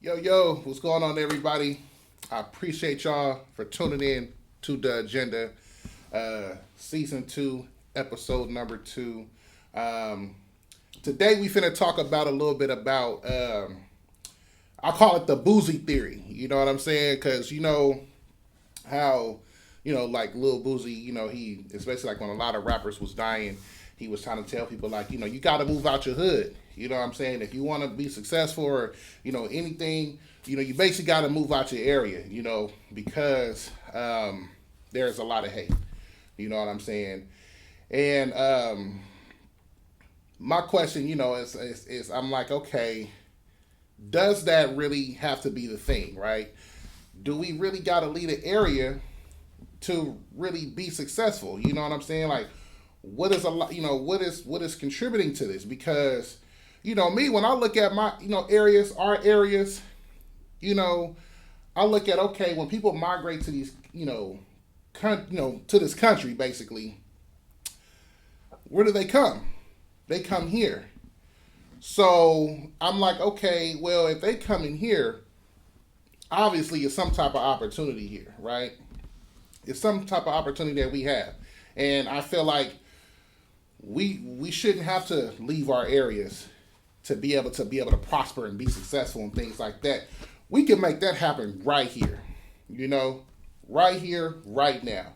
Yo, what's going on, everybody? I appreciate y'all for tuning in to the Agenda, Season 2, Episode number 2. Um, Today, we finna talk about a little bit about, I call it the boozy theory. You know what I'm saying? Because you know how, like Lil Boozy, he, especially like when a lot of rappers was dying, he was trying to tell people, like, you got to move out your hood. You know what I'm saying? If you want to be successful or, anything, you basically got to move out your area, because there's a lot of hate. You know what I'm saying? And my question, is I'm like, okay, does that really have to be the thing, right? Do we really got to lead an area to really be successful? You know what I'm saying? Like, what is a lot? What is contributing to this? Because me, when I look at my areas, our areas, you know, I look at, okay, when people migrate to these to this country, basically, where do they come? They come here. So I'm like, okay, well, if they come in here, obviously it's some type of opportunity here, right? It's some type of opportunity that we have, and I feel like we shouldn't have to leave our areas to be able to prosper and be successful and things like that. We can make that happen right here, you know, right here, right now,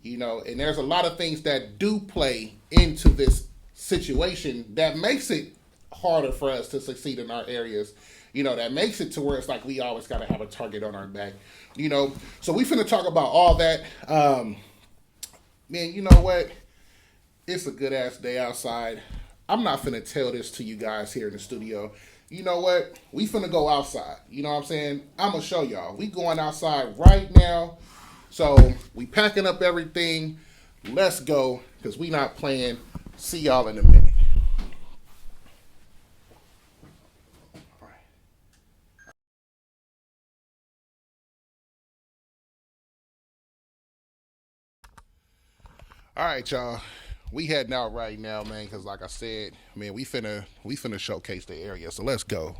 and there's a lot of things that do play into this situation that makes it harder for us to succeed in our areas. That makes it to where it's like we always got to have a target on our back. So we finna talk about all that. Man, you know what? It's a good ass day outside. I'm not finna tell this to you guys here in the studio. You know what? We finna go outside. You know what I'm saying? I'm gonna show y'all. We going outside right now. So we packing up everything. Let's go, because we not playing. See y'all in a minute. All right, y'all. We heading out right now, man, because like I said, man, we finna showcase the area. So let's go.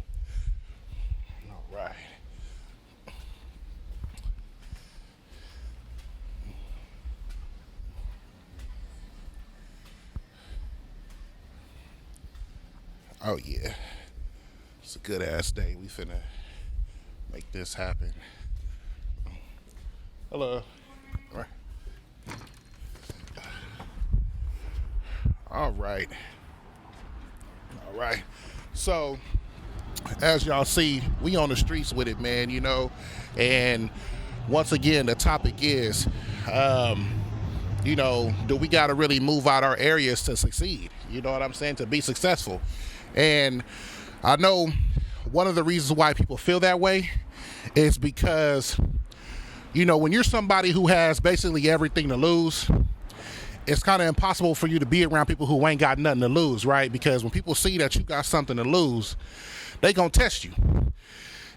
All right. Oh yeah. It's a good ass day. We finna make this happen. Hello. All right. All right. All right. So as y'all see, we on the streets with it, man, and once again the topic is do we got to really move out our areas to succeed, you know what I'm saying, to be successful? And I know one of the reasons why people feel that way is because when you're somebody who has basically everything to lose, it's kind of impossible for you to be around people who ain't got nothing to lose, right? Because when people see that you got something to lose, they gonna test you.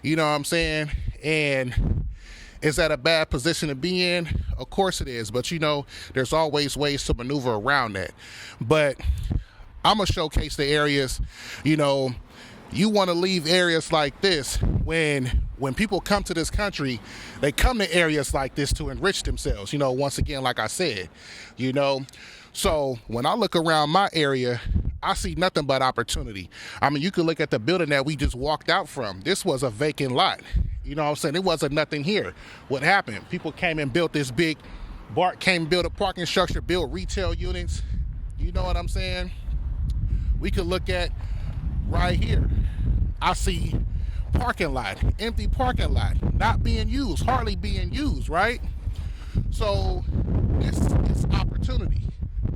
You know what I'm saying? And is that a bad position to be in? Of course it is. But there's always ways to maneuver around that. But I'm gonna showcase the areas. You want to leave areas like this. When people come to this country, they come to areas like this to enrich themselves, once again, like I said, so when I look around my area, I see nothing but opportunity. I mean, you could look at the building that we just walked out from. This was a vacant lot. You know what I'm saying? It wasn't nothing here. What happened? People came and built this big, Bart came and built a parking structure, built retail units. You know what I'm saying? We could look at right here. I see empty parking lot, not being used, hardly being used, right? So it's opportunity,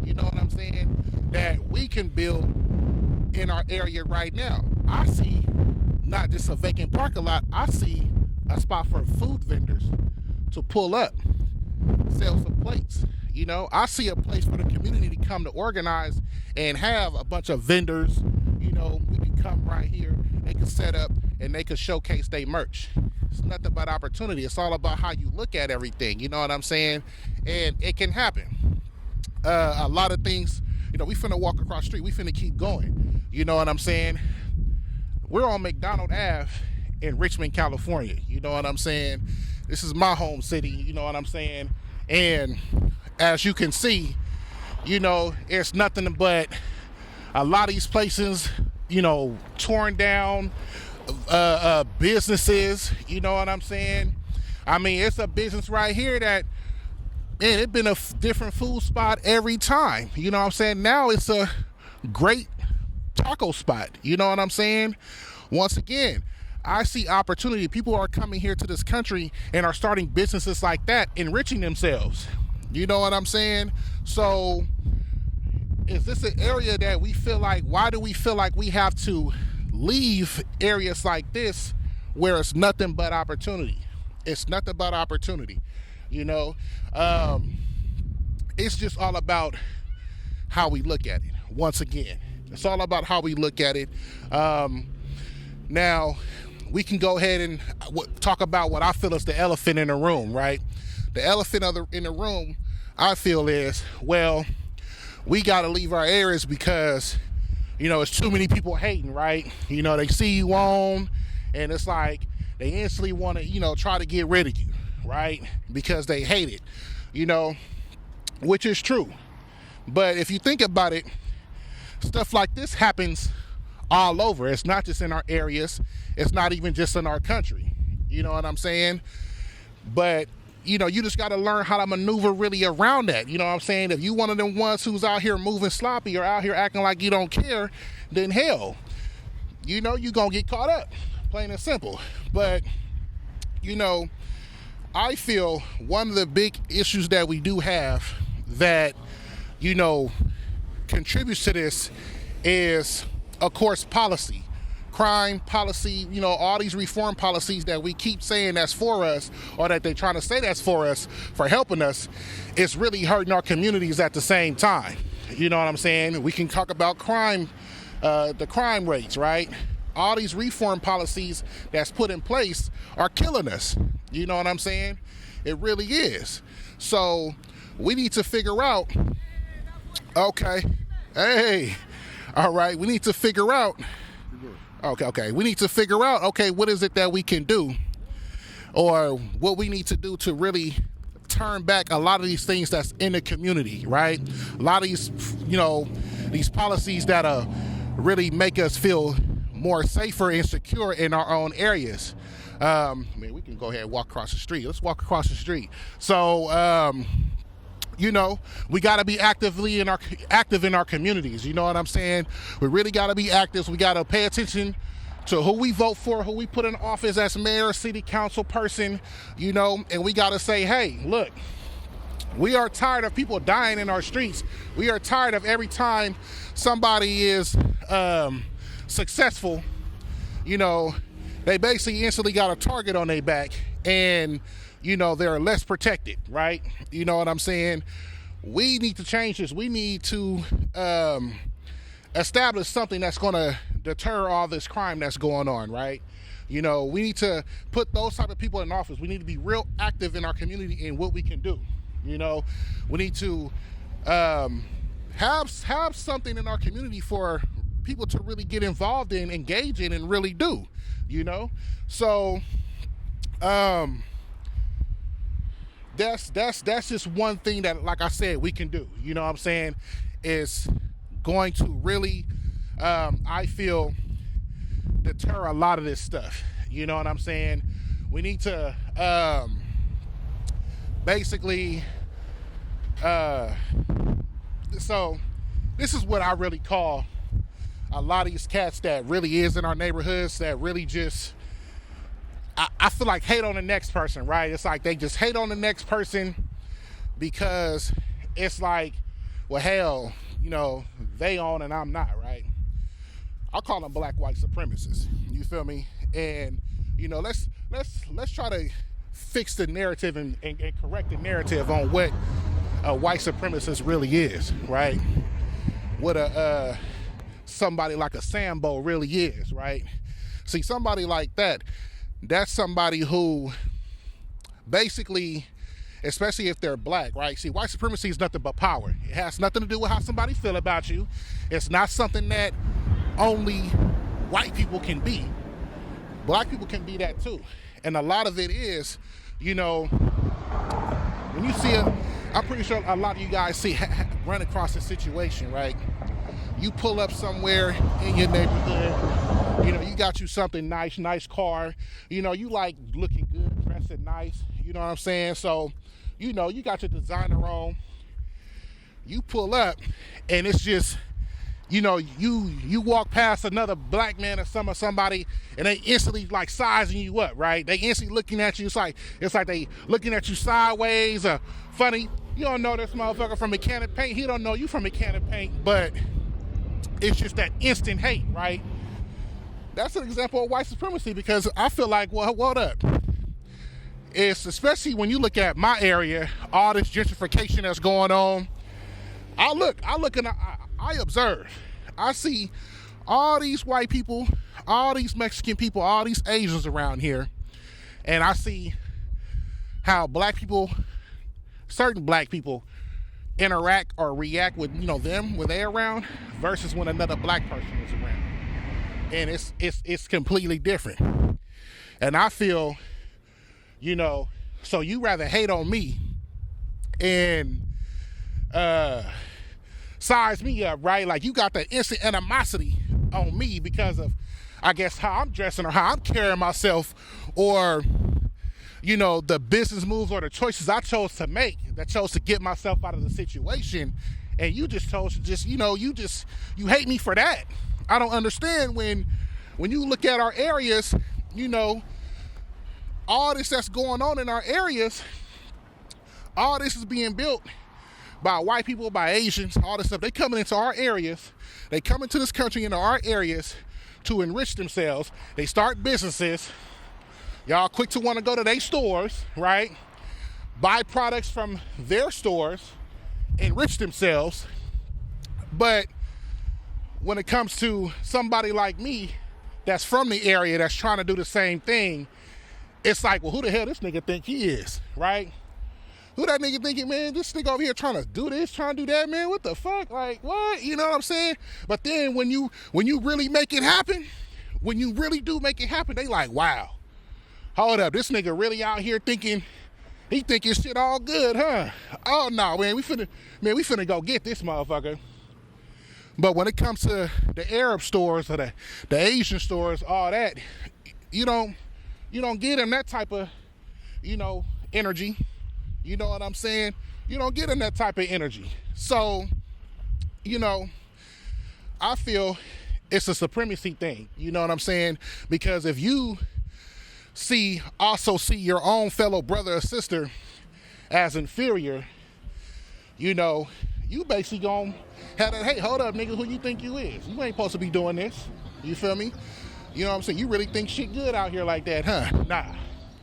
you know what I'm saying, that we can build in our area right now. I see not just a vacant parking lot, I see a spot for food vendors to pull up, sell some plates. I see a place for the community to come to organize and have a bunch of vendors. We can come right here, they can set up and they can showcase their merch. It's nothing but opportunity. It's all about how you look at everything, you know what I'm saying? And it can happen. A lot of things, we finna walk across the street, we finna keep going. You know what I'm saying? We're on McDonald Ave in Richmond, California. You know what I'm saying? This is my home city, you know what I'm saying? And as you can see, you know, it's nothing but a lot of these places, you know, torn down, businesses, you know what I'm saying? I mean, it's a business right here that, man, it's been a different food spot every time. You know what I'm saying? Now it's a great taco spot. You know what I'm saying? Once again, I see opportunity. People are coming here to this country and are starting businesses like that, enriching themselves. You know what I'm saying? So is this an area that we feel like, why do we feel like we have to leave areas like this where it's nothing but opportunity? It's nothing but opportunity. You know, it's just all about how we look at it. Once again, it's all about how we look at it. Now, we can go ahead and talk about what I feel is the elephant in the room, right? The elephant in the room, I feel is, well, we got to leave our areas because, you know, it's too many people hating, right? You know, they see you on, and it's like they instantly want to, you know, try to get rid of you, right? Because they hate it, you know, which is true. But if you think about it, stuff like this happens all over. It's not just in our areas. It's not even just in our country. You know what I'm saying? But, you know, you just got to learn how to maneuver really around that. You know what I'm saying? If you one of them ones who's out here moving sloppy or out here acting like you don't care, then hell, you know, you're going to get caught up, plain and simple. But, you know, I feel one of the big issues that we do have that, you know, contributes to this is, of course, policy. Crime policy, you know, all these reform policies that we keep saying that's for us, or that they're trying to say that's for us, for helping us, it's really hurting our communities at the same time. You know what I'm saying? We can talk about crime, the crime rates, right? All these reform policies that's put in place are killing us. You know what I'm saying? It really is. So we need to figure out, okay, hey, all right, we need to figure out, okay, we need to figure out, okay, what is it that we can do, or what we need to do to really turn back a lot of these things that's in the community, right? A lot of these, you know, these policies that really make us feel more safer and secure in our own areas. Man, we can go ahead and walk across the street. Let's walk across the street. So, you know, we got to be active in our communities. You know what I'm saying? We really got to be active. We got to pay attention to who we vote for, who we put in office as mayor, city council person, you know, and we got to say, hey, look, we are tired of people dying in our streets. We are tired of every time somebody is successful, you know, they basically instantly got a target on their back, and you know, they're less protected, right? You know what I'm saying? We need to change this. We need to establish something that's going to deter all this crime that's going on, right? You know, we need to put those type of people in office. We need to be real active in our community in what we can do. You know, we need to have something in our community for people to really get involved in, engage in, and really do, you know? So, that's just one thing that, like I said, we can do. You know what I'm saying? Is going to really, I feel, deter a lot of this stuff. You know what I'm saying? We need to basically, so this is what I really call a lot of these cats that really is in our neighborhoods that really just, I feel like hate on the next person, right? It's like they just hate on the next person because it's like, well, hell, you know, they on and I'm not, right? I'll call them black white supremacists. You feel me? And you know, let's try to fix the narrative and correct the narrative on what a white supremacist really is, right? What a somebody like a Sambo really is, right? See, somebody like that, that's somebody who basically, especially if they're black, right? See, white supremacy is nothing but power. It has nothing to do with how somebody feel about you. It's not something that only white people can be. Black people can be that too. And a lot of it is, you know, when you see I'm pretty sure a lot of you guys run across a situation, right? You pull up somewhere in your neighborhood, you know, you got you something nice car, you know, you like looking good, dressing nice, you know what I'm saying? So, you know, you got your designer on, you pull up, and it's just, you know, you walk past another black man or somebody, and they instantly like sizing you up, right? They instantly looking at you. It's like they looking at you sideways or funny. You don't know this motherfucker from a can of paint. He don't know you from a can of paint, but it's just that instant hate, right? That's an example of white supremacy, because I feel like, well, hold up. It's especially when you look at my area, all this gentrification that's going on. I look and I observe. I see all these white people, all these Mexican people, all these Asians around here, and I see how black people, certain black people, interact or react with, you know, them when they're around versus when another black person is around. And it's completely different. And I feel, you know, so you rather hate on me and size me up, right? Like you got that instant animosity on me because of, I guess, how I'm dressing or how I'm carrying myself, or, you know, the business moves or the choices I chose to make that chose to get myself out of the situation. And you just chose to just, you know, you hate me for that. I don't understand when you look at our areas, you know, all this that's going on in our areas, all this is being built by white people, by Asians, all this stuff. They coming into our areas. They come into this country, into our areas to enrich themselves. They start businesses. Y'all quick to want to go to their stores, right? Buy products from their stores, enrich themselves. But when it comes to somebody like me that's from the area that's trying to do the same thing, it's like, well, who the hell this nigga think he is, right? Who that nigga thinking, man, this nigga over here trying to do this, trying to do that, man, what the fuck? Like, what? You know what I'm saying? But then when you really make it happen, when you really do make it happen, they like, wow, hold up, this nigga really out here thinking, he thinking shit all good, huh? Oh, no, man, we finna go get this motherfucker. But when it comes to the Arab stores or the Asian stores, all that, you don't get them that type of, you know, energy. You know what I'm saying? You don't get them that type of energy. So, you know, I feel it's a supremacy thing. You know what I'm saying? Because if you also see your own fellow brother or sister as inferior, you know, you basically gonna have that, hey, hold up, nigga, who you think you is? You ain't supposed to be doing this. You feel me? You know what I'm saying? You really think shit good out here like that, huh? Nah.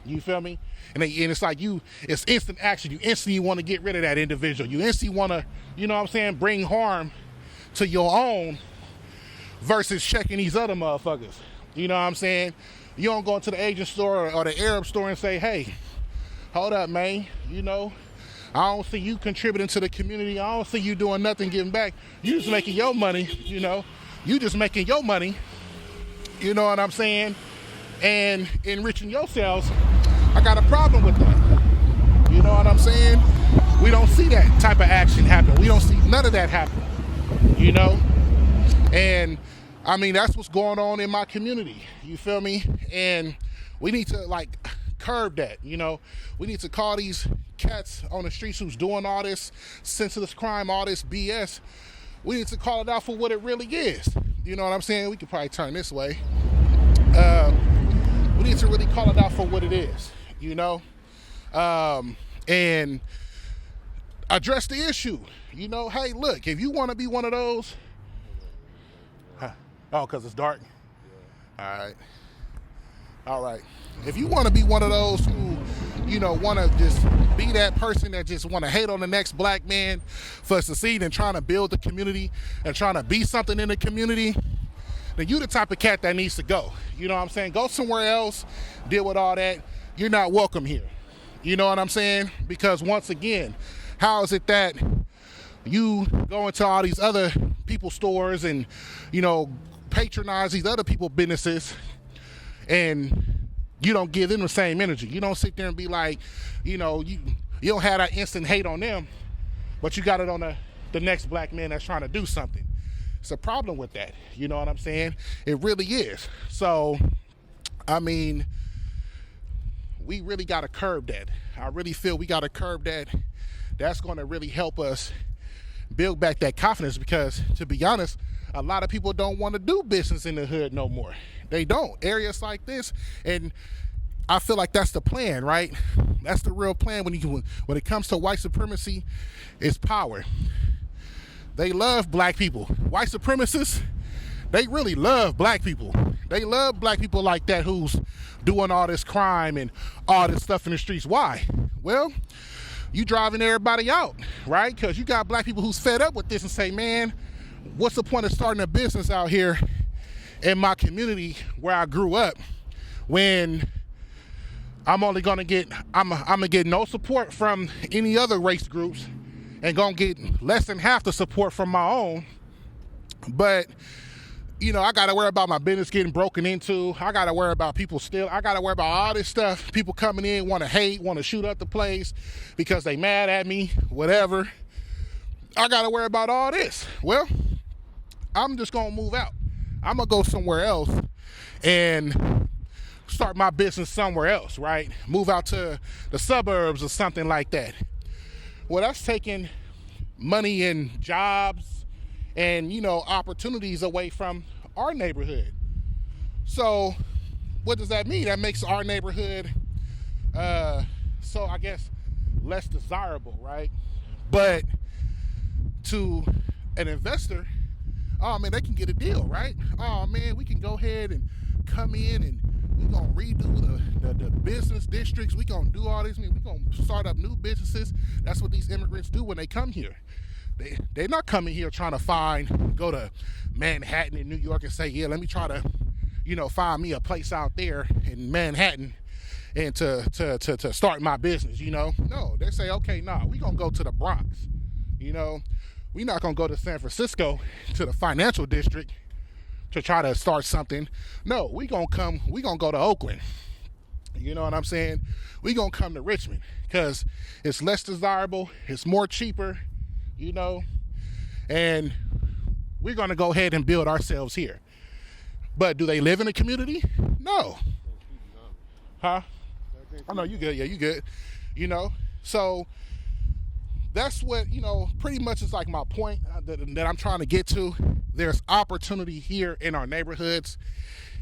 You feel me? And it's like it's instant action. You instantly want to get rid of that individual. You instantly want to, you know what I'm saying, bring harm to your own versus checking these other motherfuckers. You know what I'm saying? You don't go into the Asian store or the Arab store and say, hey, hold up, man. You know, I don't see you contributing to the community. I don't see you doing nothing giving back. You just making your money, you know. You just making your money, you know what I'm saying, and enriching yourselves. I got a problem with that. You know what I'm saying? We don't see that type of action happen. We don't see none of that happen, you know? And I mean, that's what's going on in my community. You feel me? And we need to like curb that, you know? We need to call these cats on the streets who's doing all this senseless crime, all this BS. We need to call it out for what it really is. You know what I'm saying? We could probably turn this way. We need to really call it out for what it is, you know? And address the issue. You know, hey, look, if you want to be one of those... Oh, because it's dark? Yeah. All right. If you want to be one of those who, you know, want to just be that person that just want to hate on the next black man for succeeding and trying to build the community and trying to be something in the community, then you the type of cat that needs to go. You know what I'm saying? Go somewhere else, deal with all that. You're not welcome here. You know what I'm saying? Because once again, how is it that you go into all these other people's stores and, you know, patronize these other people's businesses, and you don't give them the same energy. You don't sit there and be like, you don't have that instant hate on them, but you got it on the next black man that's trying to do something. It's a problem with that. You know what I'm saying? It really is. So, I mean, we really got to curb that. I really feel we got to curb that. That's going to really help us build back that confidence, because, to be honest, a lot of people don't want to do business in the hood no more. They don't. Areas like this, and I feel like that's the plan, right? That's the real plan when it comes to white supremacy, is power. They love black people. White supremacists, they really love black people. They love black people like that who's doing all this crime and all this stuff in the streets. Why? Well, you driving everybody out, right? Because you got black people who's fed up with this and say, man, what's the point of starting a business out here in my community where I grew up when I'm only gonna get no support from any other race groups and gonna get less than half the support from my own. But I gotta worry about my business getting broken into. I gotta worry about people stealing. I gotta worry about all this stuff. People coming in, want to hate, want to shoot up the place because they mad at me, whatever. I gotta worry about all this. Well, I'm just gonna move out. I'm gonna go somewhere else and start my business somewhere else, right? Move out to the suburbs or something like that. Well, that's taking money and jobs and, opportunities away from our neighborhood. So what does that mean? That makes our neighborhood, so I guess, less desirable, right? But to an investor, oh man, they can get a deal, right? Oh man, we can go ahead and come in and we're gonna redo the business districts. We're gonna do all this. We're gonna start up new businesses. That's what these immigrants do when they come here. They're not coming here trying to go to Manhattan in New York and say, yeah, let me try to, find me a place out there in Manhattan and to start my business, No, they say, okay, we're going to go to the Bronx, We're not going to go to San Francisco, to the financial district to try to start something. No, we're going to go to Oakland. You know what I'm saying? We're going to come to Richmond because it's less desirable, it's more cheaper, and we're going to go ahead and build ourselves here. But do they live in a community? No. Huh? Oh, no, you good. Yeah, you good. So that's what, pretty much is like my point that I'm trying to get to. There's opportunity here in our neighborhoods,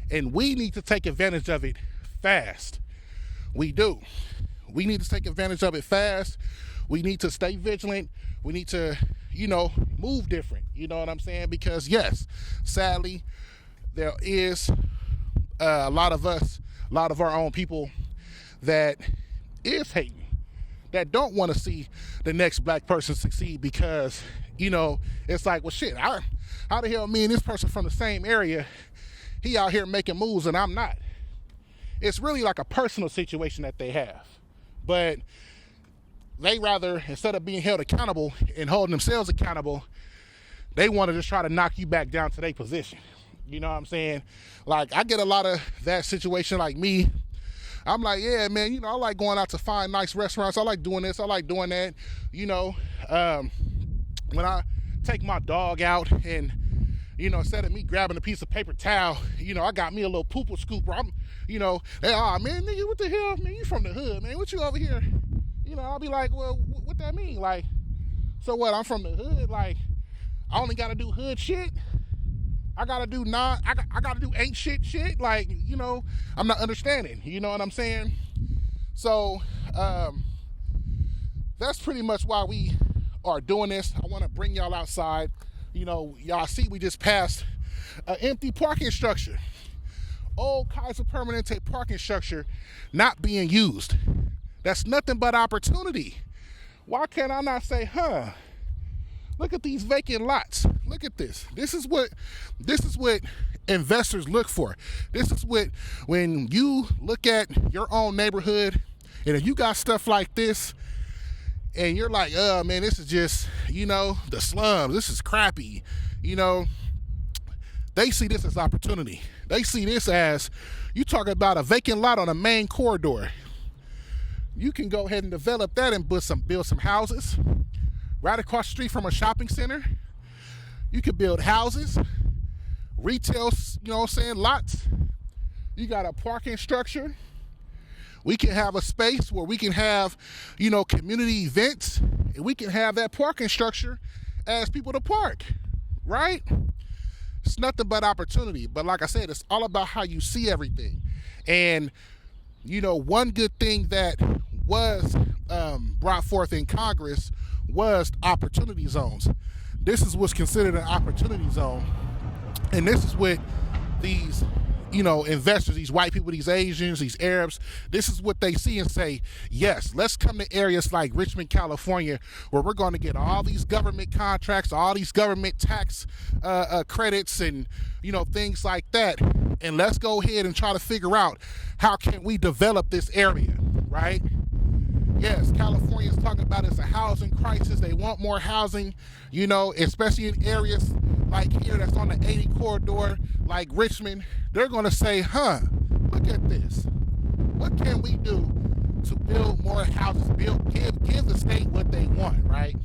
and we need to take advantage of it fast. We do. We need to take advantage of it fast. We need to stay vigilant. We need to, move different. You know what I'm saying? Because yes, sadly, there is a lot of our own people that is hating, that don't want to see the next black person succeed because, it's like, well, shit, how the hell me and this person from the same area, he out here making moves and I'm not? It's really like a personal situation that they have. But they rather, instead of being held accountable and holding themselves accountable, they want to just try to knock you back down to their position. You know what I'm saying? Like, I get a lot of that situation. Like me, I'm like, yeah, man, I like going out to find nice restaurants. I like doing this. I like doing that. When I take my dog out and, instead of me grabbing a piece of paper towel, I got me a little pooper scooper. I'm, they, oh, man, nigga, what the hell? Man, you from the hood, man. What you over here? I'll be like, well, what that mean? Like, so what? I'm from the hood. Like, I only got to do hood shit. I got to do I got to do ain't shit. Like, I'm not understanding. You know what I'm saying? So, that's pretty much why we are doing this. I want to bring y'all outside. Y'all see we just passed an empty parking structure. Old Kaiser Permanente parking structure not being used. That's nothing but opportunity. Why can't I not say, look at these vacant lots. Look at this. This is what investors look for. This is what, when you look at your own neighborhood, and if you got stuff like this, and you're like, oh man, this is just, the slums. This is crappy. they see this as opportunity. They see this as, you talk about a vacant lot on a main corridor. You can go ahead and develop that and build some houses right across the street from a shopping center. You can build houses, retail, lots. You got a parking structure. We can have a space where we can have, community events, and we can have that parking structure as people to park, right? It's nothing but opportunity. But like I said, it's all about how you see everything. And, one good thing that was brought forth in Congress was opportunity zones. This is what's considered an opportunity zone. And this is what these investors, these white people, these Asians, these Arabs, this is what they see and say, yes, let's come to areas like Richmond, California, where we're going to get all these government contracts, all these government tax credits and, things like that. And let's go ahead and try to figure out how can we develop this area, right? Yes, California's talking about it's a housing crisis. They want more housing, especially in areas like here that's on the 80 corridor, like Richmond. They're going to say, look at this. What can we do to build more houses, give the state what they want, right?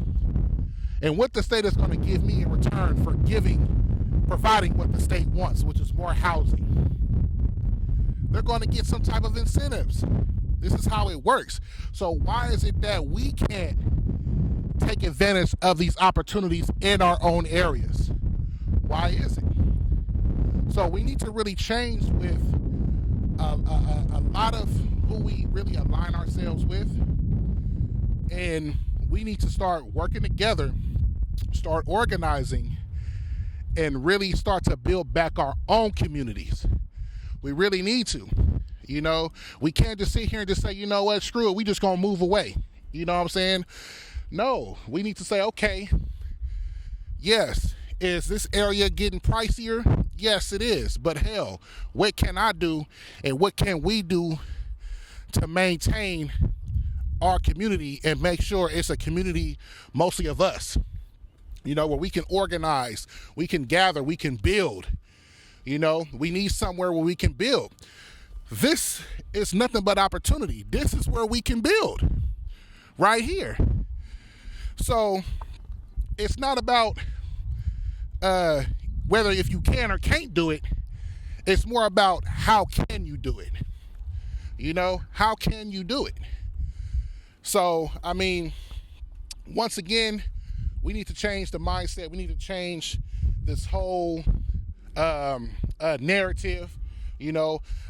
And what the state is going to give me in return for providing what the state wants, which is more housing. They're going to get some type of incentives. This is how it works. So why is it that we can't take advantage of these opportunities in our own areas? Why is it? So we need to really change with a lot of who we really align ourselves with. And we need to start working together, start organizing, and really start to build back our own communities. We really need to. We can't just sit here and just say, what, screw it, we just gonna move away. You know what I'm saying? No, we need to say, okay, yes, is this area getting pricier? Yes, it is. But hell, what can I do and what can we do to maintain our community and make sure it's a community mostly of us, where we can organize, we can gather, we can build. We need somewhere where we can build. This is nothing but opportunity. This is where we can build, right here. So it's not about whether if you can or can't do it. It's more about how can you do it. How can you do it? So, once again, we need to change the mindset. We need to change this whole narrative.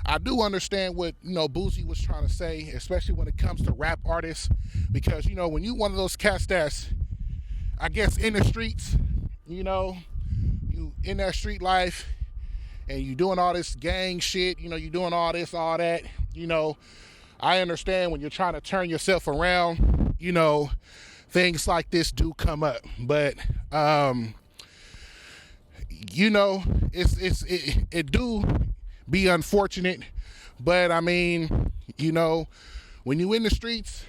I do understand what, Boozy was trying to say, especially when it comes to rap artists, because, when you one of those cats that's, I guess, in the streets, you in that street life and you doing all this gang shit, you doing all this, all that, I understand when you're trying to turn yourself around, things like this do come up, but, it do be unfortunate, but when you in the streets,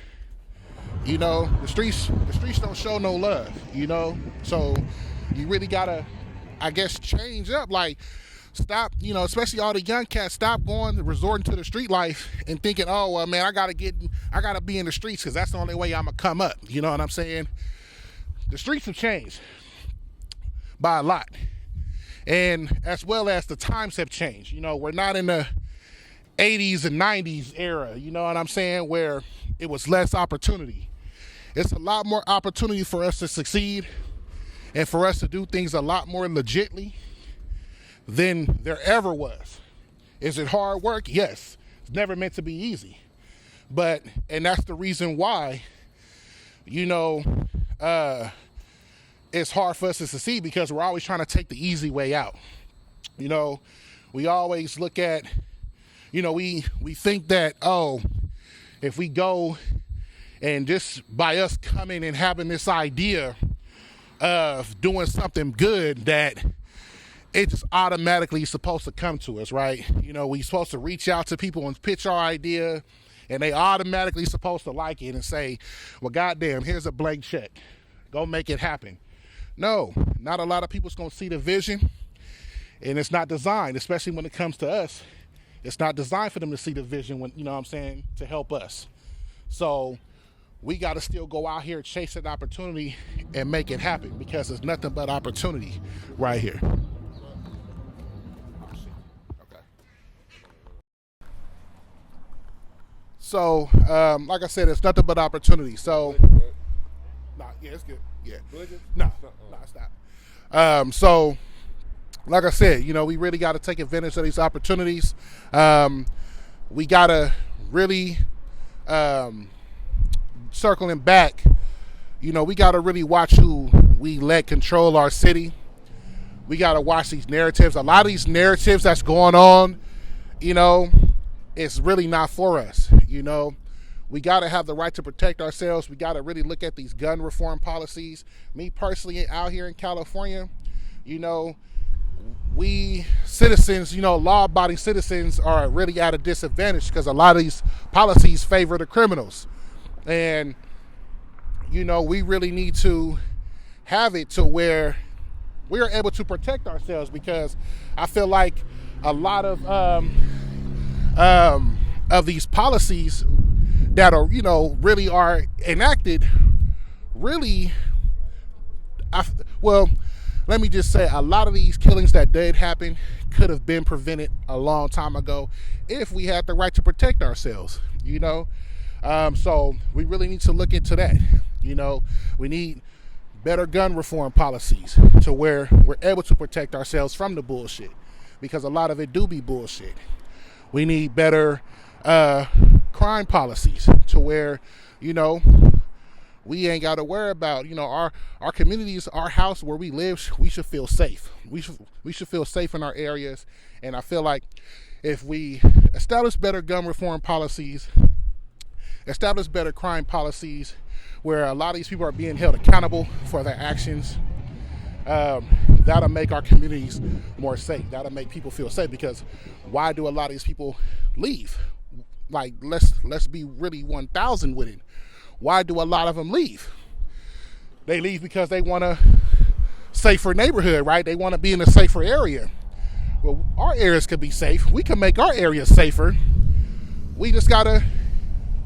the streets don't show no love, so you really gotta, I guess, change up, like, stop, especially all the young cats, stop resorting to the street life and thinking, oh, well, man, I gotta be in the streets because that's the only way I'm gonna come up, you know what I'm saying? The streets have changed by a lot. And as well as the times have changed. We're not in the 80s and 90s era, you know what I'm saying, where it was less opportunity. It's a lot more opportunity for us to succeed and for us to do things a lot more legitly than there ever was. Is it hard work? Yes. It's never meant to be easy. And that's the reason why, it's hard for us to succeed, because we're always trying to take the easy way out. We always look at, we think that, if we go and just by us coming and having this idea of doing something good, that it just automatically is supposed to come to us, right? We're supposed to reach out to people and pitch our idea, and they automatically supposed to like it and say, well, goddamn, here's a blank check. Go make it happen. No, not a lot of people's going to see the vision And it's not designed, especially when it comes to us, it's not designed for them to see the vision when, you know what I'm saying, to help us. So we got to still go out here, chase that opportunity and make it happen, because it's nothing but opportunity right here. Okay. So, like I said, it's nothing but opportunity. So, nah, yeah, it's good. Yeah. No, it's not. So, like I said, you know, we really got to take advantage of these opportunities. We got to really, circling back, you know, we got to really watch who we let control our city. We got to watch these narratives. A lot of these narratives that's going on, you know, it's really not for us. You know, we got to have the right to protect ourselves. We got to really look at these gun reform policies. Me personally, out here in California, you know, we citizens, you know, law-abiding citizens are really at a disadvantage because a lot of these policies favor the criminals. And, you know, we really need to have it to where we are able to protect ourselves, because I feel like a lot of these policies that are, you know, really are enacted, really, let me just say, a lot of these killings that did happen could have been prevented a long time ago if we had the right to protect ourselves, you know. So we really need to look into that. You know, we need better gun reform policies to where we're able to protect ourselves from the bullshit, because a lot of it do be bullshit. We need better crime policies to where, you know, we ain't got to worry about, you know, our communities, our house where we live, we should feel safe. We should feel safe in our areas. And I feel like if we establish better gun reform policies, establish better crime policies where a lot of these people are being held accountable for their actions, that'll make our communities more safe. That'll make people feel safe, because why do a lot of these people leave? Like, let's be really 1,000 with it. Why do a lot of them leave? They leave because they want a safer neighborhood, right? They want to be in a safer area. Well, our areas could be safe. We can make our areas safer. We just got to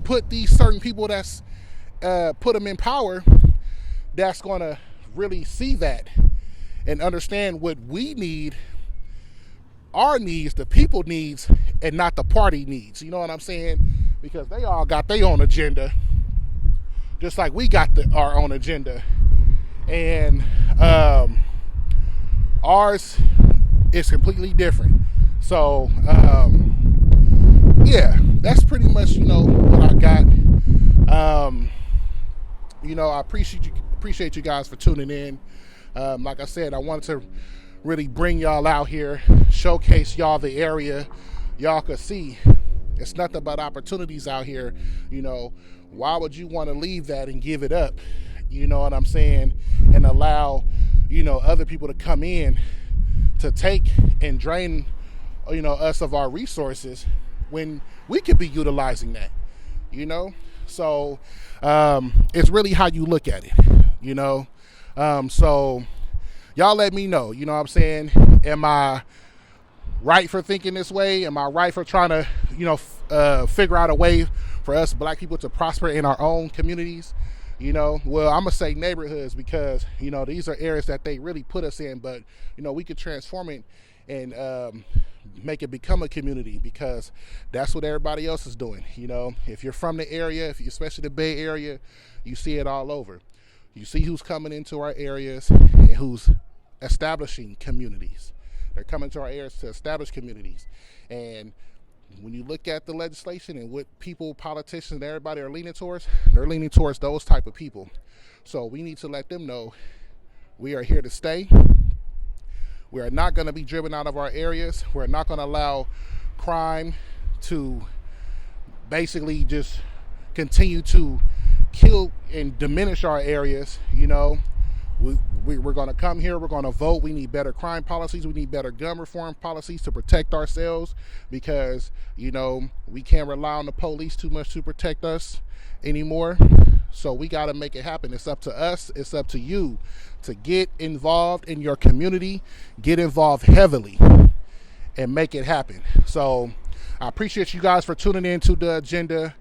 put these certain people that's, put them in power, that's going to really see that and understand what we need, our needs, the people needs, and not the party needs. You know what I'm saying? Because they all got their own agenda, just like we got our own agenda. And ours is completely different. So, yeah, that's pretty much, you know, what I got. You know, I appreciate you guys for tuning in. Like I said, I wanted to really bring y'all out here, showcase y'all the area. Y'all could see it's nothing but opportunities out here. You know, why would you want to leave that and give it up? You know what I'm saying? And allow, you know, other people to come in to take and drain, you know, us of our resources when we could be utilizing that, you know? So it's really how you look at it, you know? So y'all let me know, you know what I'm saying? Am I right for thinking this way? Am I right for trying to, you know, figure out a way for us black people to prosper in our own communities? You know, well, I'm going to say neighborhoods, because, you know, these are areas that they really put us in, but, you know, we could transform it and make it become a community, because that's what everybody else is doing. You know, if you're from the area, especially the Bay Area, you see it all over. You see who's coming into our areas and who's establishing communities. They're coming to our areas to establish communities. And when you look at the legislation and what people, politicians, and everybody are leaning towards, they're leaning towards those type of people. So we need to let them know we are here to stay. We are not going to be driven out of our areas. We're not going to allow crime to basically just continue to kill and diminish our areas. You know, we're going to come here, we're going to vote. We need better crime policies. We need better gun reform policies to protect ourselves, because, you know, we can't rely on the police too much to protect us anymore. So we got to make it happen. It's up to us. It's up to you to get involved in your community, get involved heavily, and make it happen. So I appreciate you guys for tuning in to the agenda.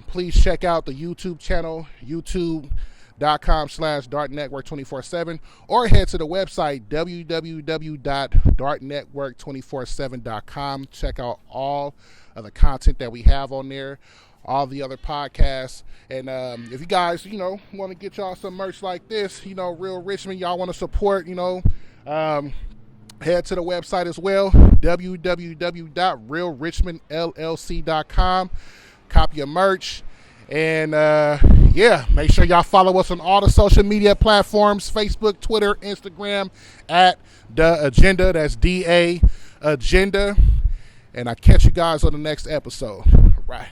Please check out the YouTube channel, youtube.com/dartnetwork247, or head to the website www.dartnetwork247.com. Check out all of the content that we have on there, all the other podcasts. And if you guys, want to get y'all some merch like this, Real Richmond, y'all want to support, head to the website as well, www.realrichmondllc.com. Copy your merch. And make sure y'all follow us on all the social media platforms, Facebook, Twitter, Instagram, at The Agenda. That's DA Agenda. And I catch you guys on the next episode. All right.